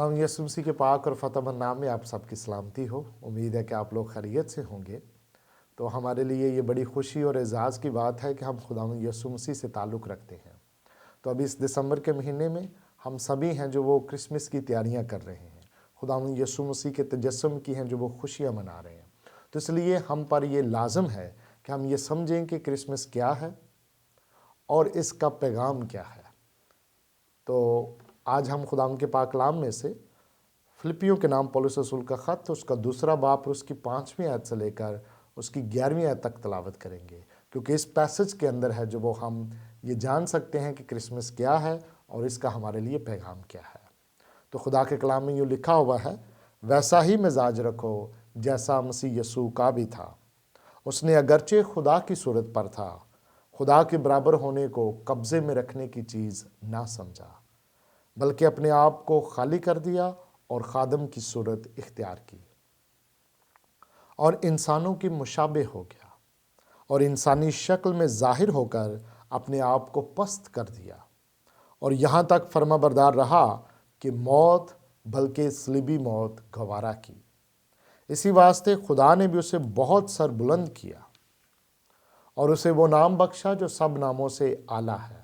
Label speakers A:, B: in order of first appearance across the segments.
A: खुदावंद यीशु मसीह के पाक और फतेहमंद नाम में आप सबकी सलामती हो। उम्मीद है कि आप लोग खैरियत से होंगे। तो हमारे लिए ये बड़ी खुशी और एजाज़ की बात है कि हम खुदावंद यीशु मसीह से ताल्लुक़ रखते हैं। तो अभी इस दिसंबर के महीने में हम सभी हैं जो वो क्रिसमस की तैयारियां कर रहे हैं, खुदावंद यीशु मसीह के तजस्सुम की हैं जो वो खुशियां मना रहे हैं। तो इसलिए हम पर ये लाजम है कि हम ये समझें कि क्रिसमस क्या है और इसका पैगाम क्या है। तो आज हम खुदावंद के पाक कलाम में से फिलिपियों के नाम पौलुस रसूल का ख़त उसका दूसरा बाब और उसकी 5वीं आयत से लेकर उसकी 11वीं आयत तक तलावत करेंगे, क्योंकि इस पैसेज के अंदर है जो वो हम ये जान सकते हैं कि क्रिसमस क्या है और इसका हमारे लिए पैगाम क्या है। तो खुदा के कलाम में यूँ लिखा हुआ है, वैसा ही मिजाज रखो जैसा मसीह यीशु का भी था। उसने अगरचे खुदा की सूरत पर था, खुदा के बराबर होने को कब्जे में रखने की चीज़ ना समझा, बल्कि अपने आप को खाली कर दिया और खादम की सूरत इख्तियार की और इंसानों की मुशाबे हो गया और इंसानी शक्ल में जाहिर होकर अपने आप को पस्त कर दिया और यहाँ तक फर्माबरदार रहा कि मौत बल्कि सलीबी मौत गवारा की। इसी वास्ते खुदा ने भी उसे बहुत सर बुलंद किया और उसे वो नाम बख्शा जो सब नामों से आला है,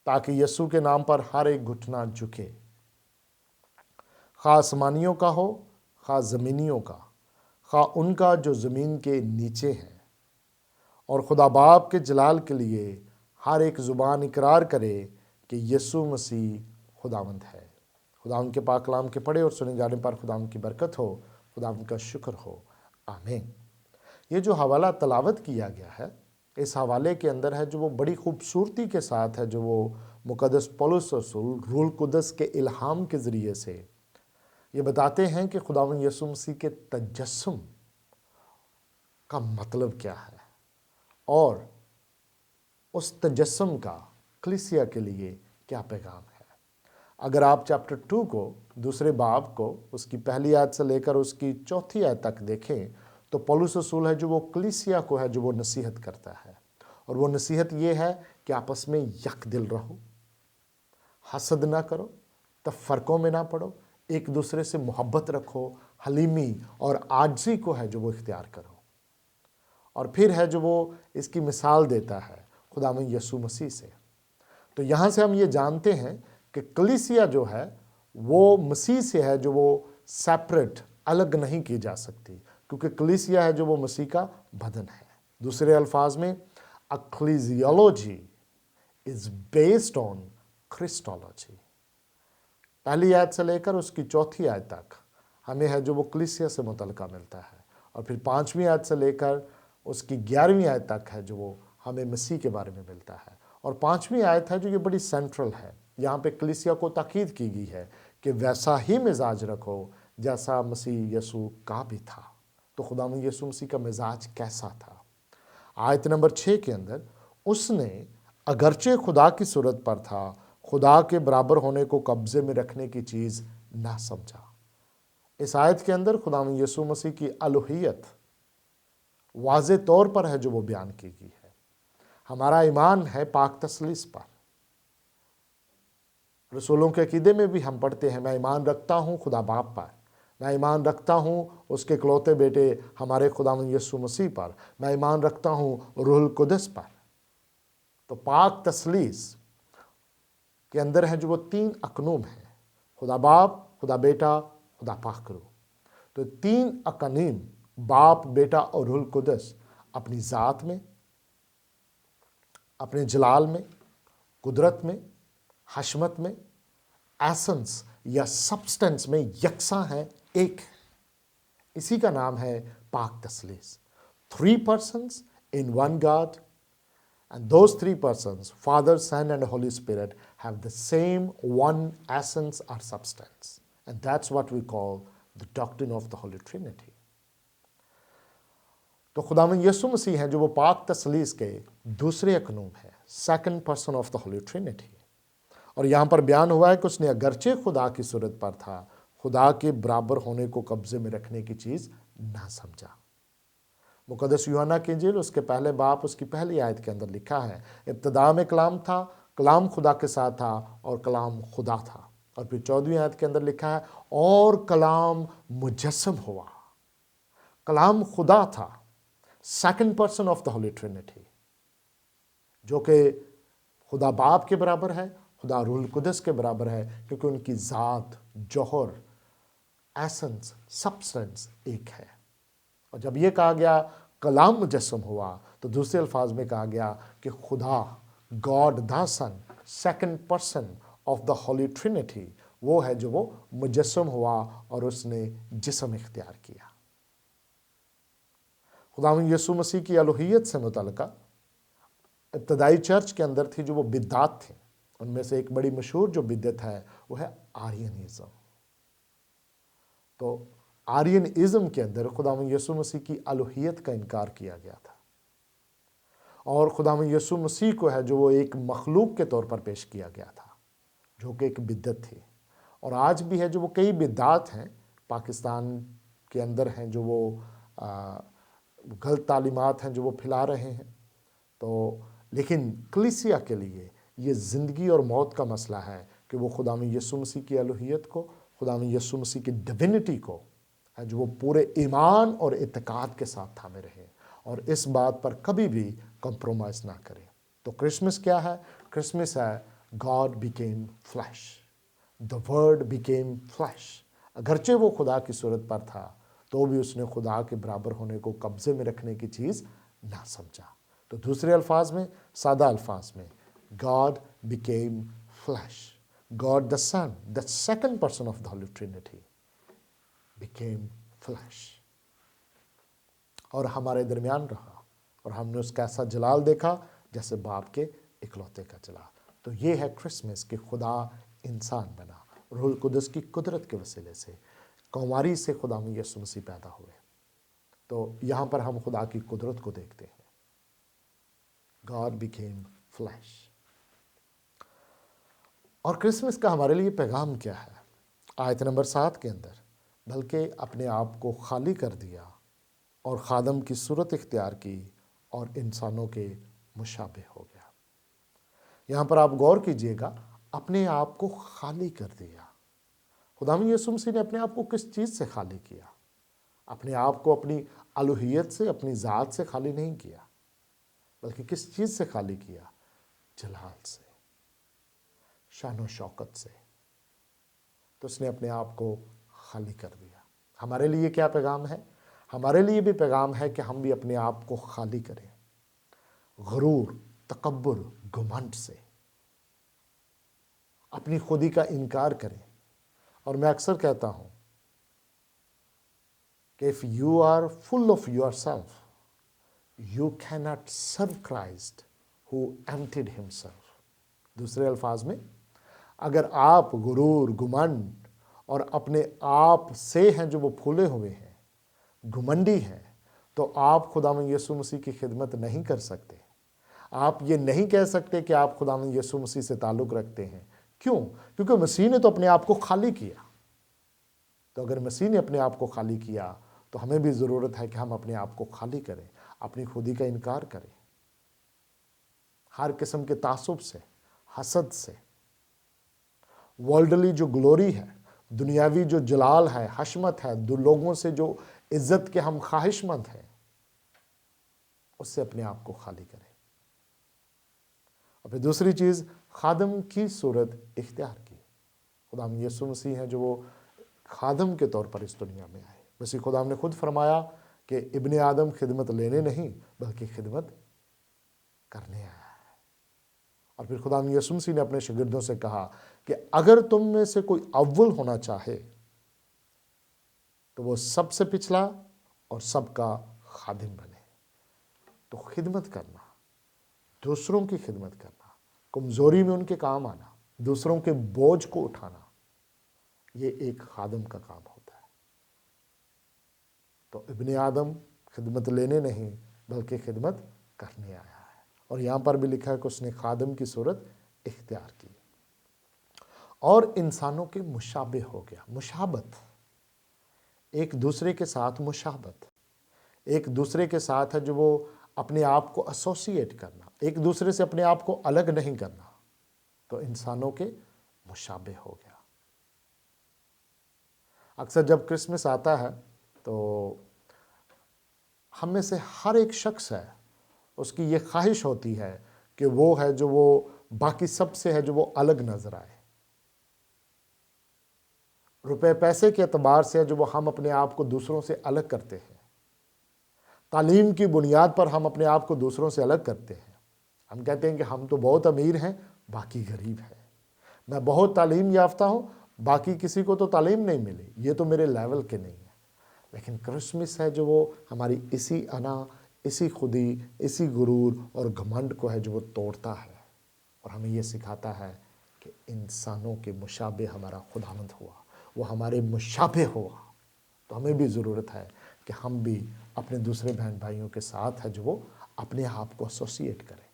A: ताकि यीशु के नाम पर हर एक घुटना झुके, खा आसमानियों का हो, खा ज़मीनियों का, खा उनका जो ज़मीन के नीचे हैं, और खुदा बाप के जलाल के लिए हर एक ज़ुबान इकरार करे कि यीशु मसीह खुदावंद है। खुदावंद के पाक कलाम के पढ़े और सुने जाने पर खुदावंद की बरकत हो, खुदावंद का शुक्र हो, आमीन। ये जो हवाला तलावत किया गया है, इस हवाले के अंदर है जो वो बड़ी खूबसूरती के साथ है जो वो मुकद्दस पौलुस रसूल रूह कुदस के इल्हाम के ज़रिए से ये बताते हैं कि खुदावंद यीशु मसीह के तजस्सुम का मतलब क्या है और उस तजस्सुम का कलीसिया के लिए क्या पैगाम है। अगर आप चैप्टर 2 को, दूसरे बाब को, उसकी पहली आयत से लेकर उसकी 4थी आयत तक देखें तो पौलुस रसूल है जो वो कलीसिया को है जो वो नसीहत करता है, और वो नसीहत ये है कि आपस में यक दिल रहो, हसद ना करो, तफरकों में ना पड़ो, एक दूसरे से मोहब्बत रखो, हलीमी और आजिज़ी को है जो वो इख्तियार करो। और फिर है जो वो इसकी मिसाल देता है खुदावंद यीशु मसीह से। तो यहाँ से हम ये जानते हैं कि कलीसिया जो है वो मसीह से है जो वो सेपरेट, अलग नहीं की जा सकती, क्योंकि कलीसिया है जो वो मसीह का बदन है। दूसरे अल्फाज में एक्लीसियोलॉजी इज बेस्ड ऑन क्रिस्टोलॉजी। पहली आयत से लेकर उसकी 4थी आयत तक हमें है जो वो कलीसिया से मुतल्लिका मिलता है, और फिर 5वीं आयत से लेकर उसकी 11वीं आयत तक है जो वो हमें मसीह के बारे में मिलता है। और 5वीं आयत है जो ये बड़ी सेंट्रल है। यहाँ पे कलीसिया को ताकीद की गई है कि वैसा ही मिजाज रखो जैसा मसीह यीशु का भी था। तो खुदावंद यीशु मसीह का मिजाज कैसा था? आयत नंबर 6 के अंदर उसने अगरचे खुदा की सूरत पर था, खुदा के बराबर होने को कब्जे में रखने की चीज़ ना समझा। इस आयत के अंदर खुदावंद यीशु मसीह की अलूहियत वाज़े तौर पर है जो वो बयान की गई है। हमारा ईमान है पाक तसलीस पर। रसूलों के अकीदे में भी हम पढ़ते हैं, मैं ईमान रखता हूँ खुदा बाप पर, मैं ईमान रखता हूँ उसके इकलौते बेटे हमारे खुदावंद यीशु मसीह पर, मैं ईमान रखता हूँ रूहुल कुदस पर। तो पाक तसलीस के अंदर है जो वो 3 अकनूम है, खुदा बाप, खुदा बेटा, खुदा पाक रूह। तो 3 अकनीम, बाप, बेटा और रूहुल कुदस, अपनी ज़ात में, अपने जलाल में, कुदरत में, हशमत में, एसेंस या सब्सटेंस में यकसा है, एक है। इसी का नाम है पाक तसलीस। 3 persons in one God, and those 3 persons, Father, Son and Holy Spirit, have the same one essence or substance, and that's what we call the doctrine of the Holy Trinity. तो खुदावंद यीशु मसीह है जो वो पाक तसलीस के दूसरे अकनूम है, 2nd person of the Holy Trinity। और यहाँ पर बयान हुआ है कि उसने अगरचे खुदा की सूरत पर था, खुदा के बराबर होने को कब्जे में रखने की चीज़ ना समझा। मुकद्दस यूहन्ना की इंजील उसके पहले बाप उसकी पहली आयत के अंदर लिखा है, इब्तिदा में कलाम था, कलाम खुदा के साथ था और कलाम खुदा था। और फिर 14वीं आयत के अंदर लिखा है और कलाम मुजस्सम हुआ। कलाम खुदा था, second person of the Holy Trinity, जो कि खुदा बाप के बराबर है, खुदा रूहुल कुदस के बराबर है, क्योंकि उनकी ज़ात, जौहर, एसेंस, सब्सटेंस एक है। और जब ये कहा गया कलाम मुजस्सम हुआ, तो दूसरे अल्फाज में कहा गया कि खुदा, God the Son, second person of the Holy Trinity, वो है जो वो मुजस्सम हुआ और उसने जिस्म इख्तियार किया। खुदावंद यीशु मसीह की अलूहियत से मुतल्लिका इब्तदाई चर्च के अंदर थी जो वो बिद्दात थे। उनमें से एक बड़ी मशहूर जो बिद्दत है वो है आर्यनिज़म। तो आर्यनिज़म के अंदर खुदावंद यीशु मसीह की अलूहियत का इनकार किया गया था, और खुदावंद यीशु मसीह को है जो वो एक मखलूक के तौर पर पेश किया गया था, जो कि एक बिद्दत थी। और आज भी है जो वो कई बिद्दात हैं पाकिस्तान के अंदर हैं, जो वो गलत तालीमात हैं जो वो फैला रहे हैं। तो लेकिन कलीसिया के लिए ये ज़िंदगी और मौत का मसला है कि वो खुदावंद यीशु मसीह की अलूहियत को, खुदावंद यीशु मसीह की डिविनिटी को है जो वो पूरे ईमान और इत्तेकाद के साथ थामे रहे, और इस बात पर कभी भी कंप्रोमाइज़ ना करें। तो क्रिसमस क्या है? क्रिसमस है God became flash, the word became flash. अगरचे वो खुदा की सूरत पर था, तो भी उसने खुदा के बराबर होने को कब्जे में रखने की चीज़ ना समझा। तो दूसरे अल्फाज में, सादा अल्फाज में, God became flesh, God the Son, the second person of the Holy Trinity became flesh, और हमारे दरमियान रहा, और हमने उसका ऐसा जलाल देखा जैसे बाप के इकलौते का जलाल। तो ये है क्रिसमस कि खुदा इंसान बना, रूहुल कुदस की कुदरत के वसीले से कुंवारी से खुदावंद यीशु मसीह पैदा हुए। तो यहाँ पर हम खुदा की कुदरत को देखते हैं, गॉड बिकेम फ्लैश। और क्रिसमस का हमारे लिए पैगाम क्या है? आयत नंबर 7 के अंदर, बल्कि अपने आप को खाली कर दिया और खादम की सूरत इख्तियार की और इंसानों के मुशाबे हो गया। यहाँ पर आप गौर कीजिएगा, अपने आप को खाली कर दिया। खुदावंद यीशु मसीह ने अपने आप को किस चीज़ से खाली किया? अपने आप को अपनी अलूहियत से, अपनी ज़ात से खाली नहीं किया, बल्कि किस चीज़ से खाली किया? जलाल से, शान व शौकत से। तो उसने अपने आप को खाली कर दिया। हमारे लिए क्या पैगाम है? हमारे लिए भी पैगाम है कि हम भी अपने आप को खाली करें गुरूर, तकब्बुर, घमंड से, अपनी खुदी का इनकार करें। और मैं अक्सर कहता हूं कि if you are full of yourself, you can not serve Christ who emptied himself. दूसरे अल्फाज में, अगर आप गुरूर, घुमंड और अपने आप से हैं जो वो फूले हुए हैं, घुमंडी हैं, तो आप खुदावंद यीशु मसीह की खिदमत नहीं कर सकते। आप ये नहीं कह सकते कि आप खुदावंद यीशु मसीह से ताल्लुक़ रखते हैं। क्यों? क्योंकि मसीह ने तो अपने आप को खाली किया। तो अगर मसीह ने अपने आप को खाली किया, तो हमें भी ज़रूरत है कि हम अपने आप को खाली करें, अपनी खुदी का इनकार करें, हर किस्म के तासुब से, हसद से। वर्ल्डली जो ग्लोरी है, दुनियावी जो जलाल है, हशमत है, दो लोगों से जो इज्जत के हम ख्वाहिशमंद हैं, उससे अपने आप को खाली करें। और फिर दूसरी चीज़, खादम की सूरत इख्तियार की। खुदाम यीशु मसीह हैं जो वो खादम के तौर पर इस दुनिया में आए। मसीह खुदाम ने खुद फरमाया कि इब्ने आदम खिदमत लेने नहीं बल्कि खिदमत करने आया है। और फिर खुदाम यीशु मसीह ने अपने शागिर्दों से कहा कि अगर तुम में से कोई अव्वल होना चाहे तो वो सबसे पिछला और सबका खादिम बने। तो खिदमत करना, दूसरों की खिदमत करना, कमज़ोरी में उनके काम आना, दूसरों के बोझ को उठाना, ये एक खादिम का काम होता है। तो इब्ने आदम खिदमत लेने नहीं बल्कि खिदमत करने आया है। और यहाँ पर भी लिखा है कि उसने खादिम की सूरत इख्तियार की और इंसानों के मुशाबे हो गया। मुशाबत, एक दूसरे के साथ मुशाबत, एक दूसरे के साथ है जो वो अपने आप को एसोसिएट करना, एक दूसरे से अपने आप को अलग नहीं करना। तो इंसानों के मुशाबे हो गया। اکثر جب کرسمس آتا ہے تو ہم میں سے ہر ایک شخص ہے، اس کی یہ خواہش ہوتی ہے کہ وہ ہے جو وہ باقی سب سے ہے جو وہ الگ نظر آئے، روپے پیسے کے اعتبار سے ہے جو وہ ہم اپنے آپ کو دوسروں سے الگ کرتے ہیں، تعلیم کی بنیاد پر ہم اپنے آپ کو دوسروں سے الگ کرتے ہیں۔ ہم کہتے ہیں کہ ہم تو بہت امیر ہیں، باقی غریب ہیں، میں بہت تعلیم یافتہ ہوں، باقی کسی کو تو تعلیم نہیں ملی، یہ تو میرے لیول کے نہیں ہے۔ لیکن کرسمس ہے جو وہ ہماری اسی انا، اسی خودی، اسی غرور اور گھمنڈ کو ہے جو وہ توڑتا ہے، اور ہمیں یہ سکھاتا ہے کہ انسانوں کے مشابہ ہمارا خداوند ہوا، وہ ہمارے مشابہ ہوا، تو ہمیں بھی ضرورت ہے کہ ہم بھی اپنے دوسرے بہن بھائیوں کے ساتھ ہے جو وہ اپنے آپ کو ایسوسیٹ کریں۔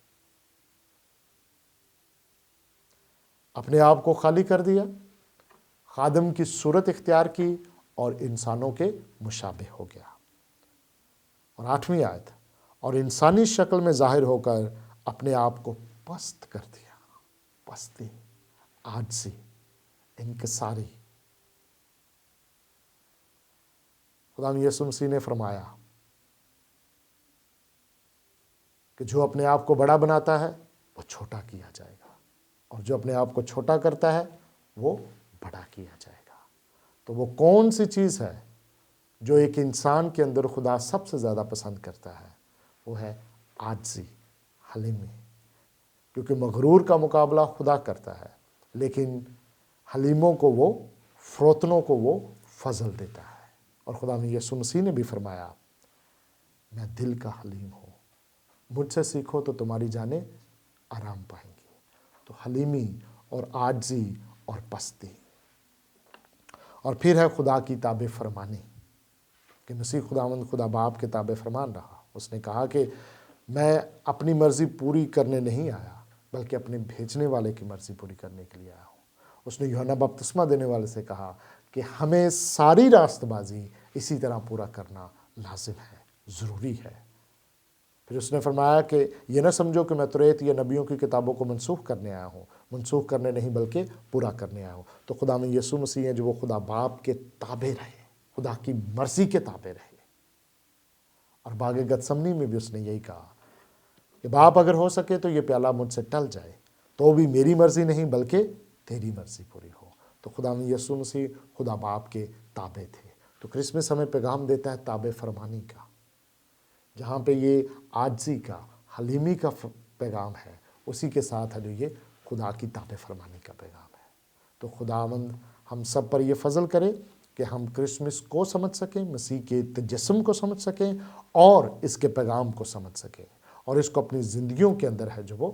A: اپنے آپ کو خالی کر دیا، خادم کی صورت اختیار کی اور انسانوں کے مشابہ ہو گیا۔ اور 8ویں آیت، اور انسانی شکل میں ظاہر ہو کر اپنے آپ کو پست کر دیا۔ پستی، عاجزی، انکساری۔ خداوند یسوع مسیح نے فرمایا کہ جو اپنے آپ کو بڑا بناتا ہے وہ چھوٹا کیا جائے گا، اور جو اپنے آپ کو چھوٹا کرتا ہے وہ بڑا کیا جائے گا۔ تو وہ کون سی چیز ہے جو ایک انسان کے اندر خدا سب سے زیادہ پسند کرتا ہے؟ وہ ہے عاجزی، حلیمی، کیونکہ مغرور کا مقابلہ خدا کرتا ہے، لیکن حلیموں کو وہ، فروتنوں کو وہ فضل دیتا ہے۔ اور خدا میں یسوع مسیح نے بھی فرمایا، میں دل کا حلیم ہوں، مجھ سے سیکھو تو تمہاری جانیں آرام پائیں گی۔ تو حلیمی اور عاجزی اور پستی۔ اور پھر ہے خدا کی تابع فرمانی، کہ مسیح خداوند خدا باپ کے تابع فرمان رہا۔ اس نے کہا کہ میں اپنی مرضی پوری کرنے نہیں آیا، بلکہ اپنے بھیجنے والے کی مرضی پوری کرنے کے لیے آیا ہوں۔ اس نے یوحنا بپتسمہ دینے والے سے کہا کہ ہمیں ساری راست بازی اسی طرح پورا کرنا لازم ہے، ضروری ہے۔ پھر اس نے فرمایا کہ یہ نہ سمجھو کہ میں توریت یا نبیوں کی کتابوں کو منسوخ کرنے آیا ہوں، منسوخ کرنے نہیں بلکہ پورا کرنے آیا ہوں۔ تو خدا میں یسوع مسیح ہیں جو وہ خدا باپ کے تابع رہے، خدا کی مرضی کے تابع رہے۔ اور باغ گتسمنی میں بھی اس نے یہی کہا کہ باپ اگر ہو سکے تو یہ پیالہ مجھ سے ٹل جائے، تو بھی میری مرضی نہیں بلکہ تیری مرضی پوری ہو۔ تو خدا میں یسوع مسیح خدا باپ کے تابع تھے۔ تو کرسمس ہمیں پیغام دیتا ہے تابع فرمانی کا، جہاں پہ یہ عاجزی کا، حلیمی کا پیغام ہے، اسی کے ساتھ ہے جو یہ خدا کی تابع فرمانی کا پیغام ہے۔ تو خداوند ہم سب پر یہ فضل کرے کہ ہم کرسمس کو سمجھ سکیں، مسیح کے تجسم کو سمجھ سکیں، اور اس کے پیغام کو سمجھ سکیں، اور اس کو اپنی زندگیوں کے اندر ہے جو وہ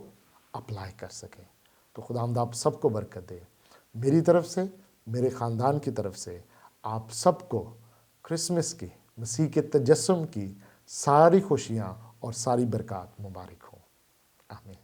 A: اپلائی کر سکیں۔ تو خداوند آپ سب کو برکت دے۔ میری طرف سے، میرے خاندان کی طرف سے آپ سب کو کرسمس کی، مسیح کے تجسم کی ساری خوشیاں اور ساری برکات مبارک ہوں۔ آمین۔